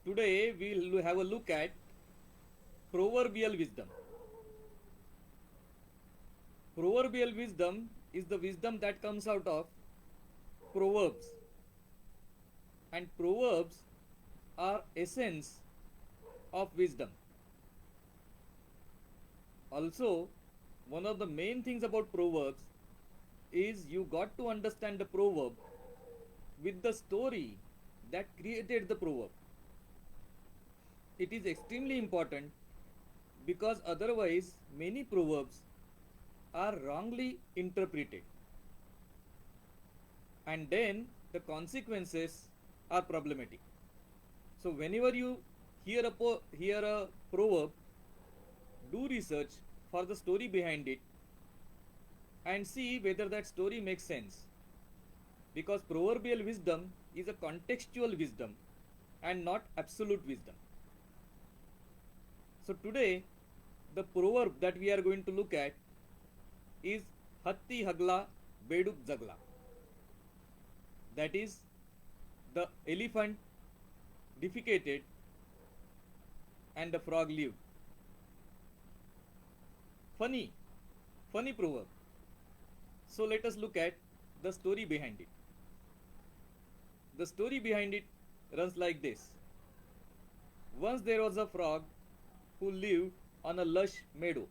Today we'll have a look at proverbial wisdom. Proverbial wisdom is the wisdom that comes out of proverbs, and proverbs are essence of wisdom. Also, one of the main things about proverbs is you got to understand the proverb with the story that created the proverb. It is extremely important because otherwise many proverbs are wrongly interpreted, and then the consequences are problematic. So whenever you hear a proverb, do research for the story behind it and see whether that story makes sense, because proverbial wisdom is a contextual wisdom and not absolute wisdom. So today the proverb that we are going to look at is Hatti Hagla Beduk Jagla. That is, the elephant defecated and the frog lived. Funny, funny proverb. So let us look at the story behind it. The story behind it runs like this. Once there was a frog who lived on a lush meadow.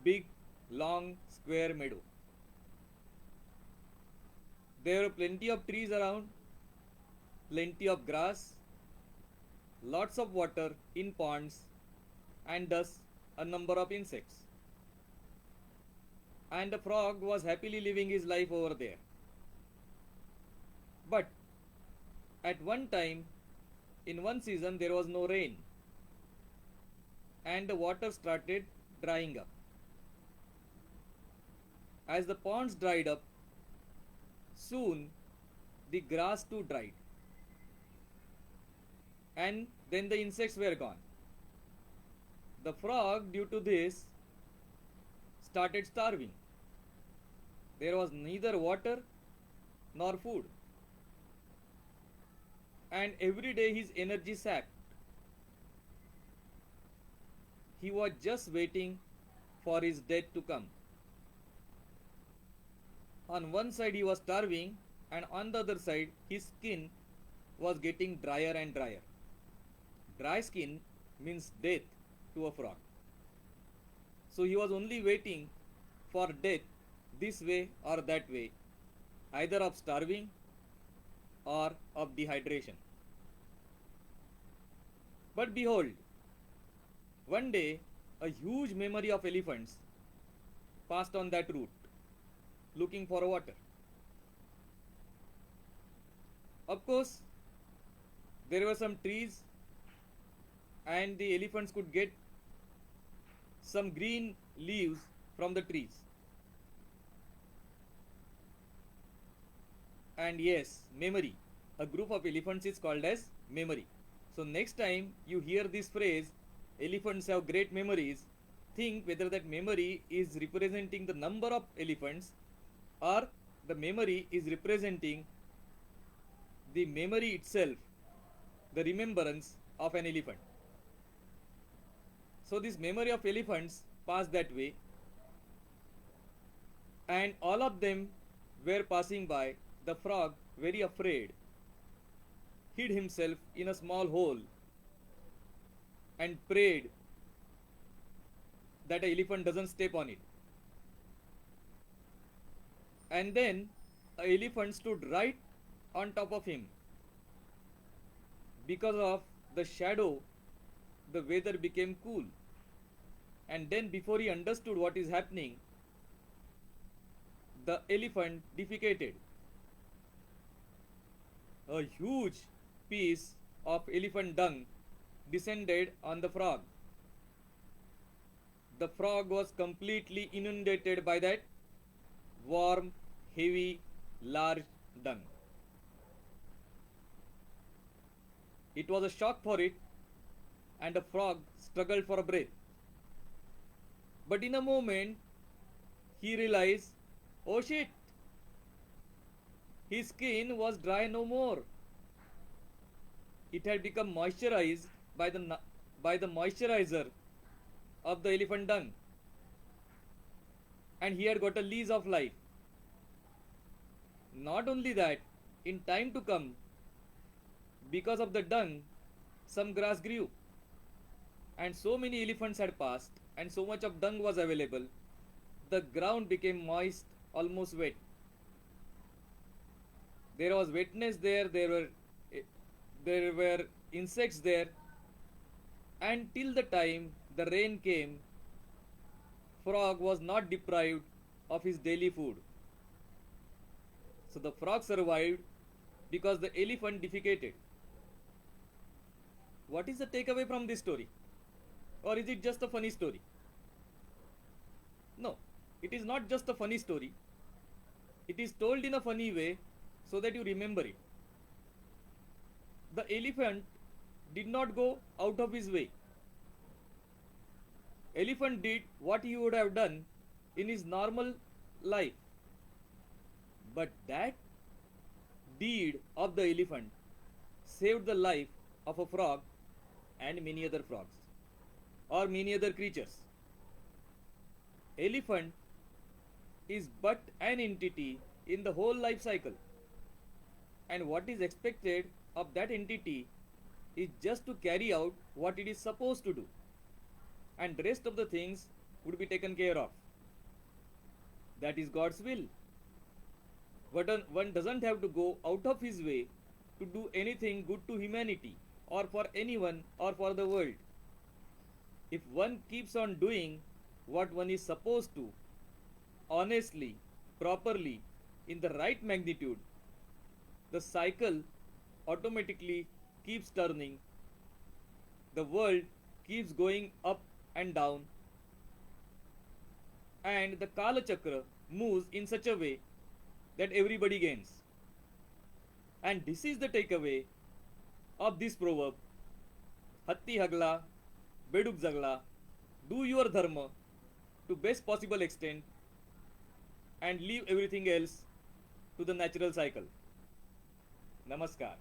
Big, long, square meadow. There were plenty of trees around, plenty of grass, lots of water in ponds, and thus a number of insects. And the frog was happily living his life over there. But at one time, in one season, there was no rain, and the water started drying up. As the ponds dried up, soon the grass too dried, and then the insects were gone. The frog, due to this, started starving. There was neither water nor food, and every day his energy sapped. He was just waiting for his death to come. On one side he was starving, and on the other side his skin was getting drier and drier. Dry skin means death to a frog. So he was only waiting for death this way or that way, either of starving or of dehydration. But behold, one day a huge memory of elephants passed on that route, looking for water. Of course, there were some trees, and the elephants could get some green leaves from the trees. And yes, memory. A group of elephants is called as memory. So next time you hear this phrase, elephants have great memories, think whether that memory is representing the number of elephants or the memory is representing the memory itself, the remembrance of an elephant. So this memory of elephants passed that way, and all of them were passing by. The frog, very afraid, hid himself in a small hole and prayed that an elephant doesn't step on it. And then an elephant stood right on top of him. Because of the shadow, the weather became cool. And then, before he understood what is happening, the elephant defecated. A huge piece of elephant dung descended on the frog. The frog was completely inundated by that warm, heavy, large dung. It was a shock for it, and the frog struggled for a breath. But in a moment, he realized, oh shit, his skin was dry no more. It had become moisturized by the moisturizer of the elephant dung, and he had got a lease of life. Not only that, in time to come, because of the dung, some grass grew, and so many elephants had passed, and so much of dung was available, the ground became moist, almost wet. There was wetness there, there were insects there, and till the time the rain came, frog was not deprived of his daily food. So the frog survived because the elephant defecated. What is the takeaway from this story? Or is it just a funny story? No, it is not just a funny story. It is told in a funny way so that you remember it. The elephant did not go out of his way. Elephant did what he would have done in his normal life. But that deed of the elephant saved the life of a frog and many other frogs or many other creatures. Elephant is but an entity in the whole life cycle, and what is expected of that entity is just to carry out what it is supposed to do, and the rest of the things would be taken care of. That is God's will. But one doesn't have to go out of his way to do anything good to humanity or for anyone or for the world. If one keeps on doing what one is supposed to, honestly, properly, in the right magnitude, the cycle automatically keeps turning, the world keeps going up and down, and the Kala Chakra moves in such a way that everybody gains. And this is the takeaway of this proverb: Hatti Hagla, Beduk Jagla, do your dharma to best possible extent and leave everything else to the natural cycle. Namaskar.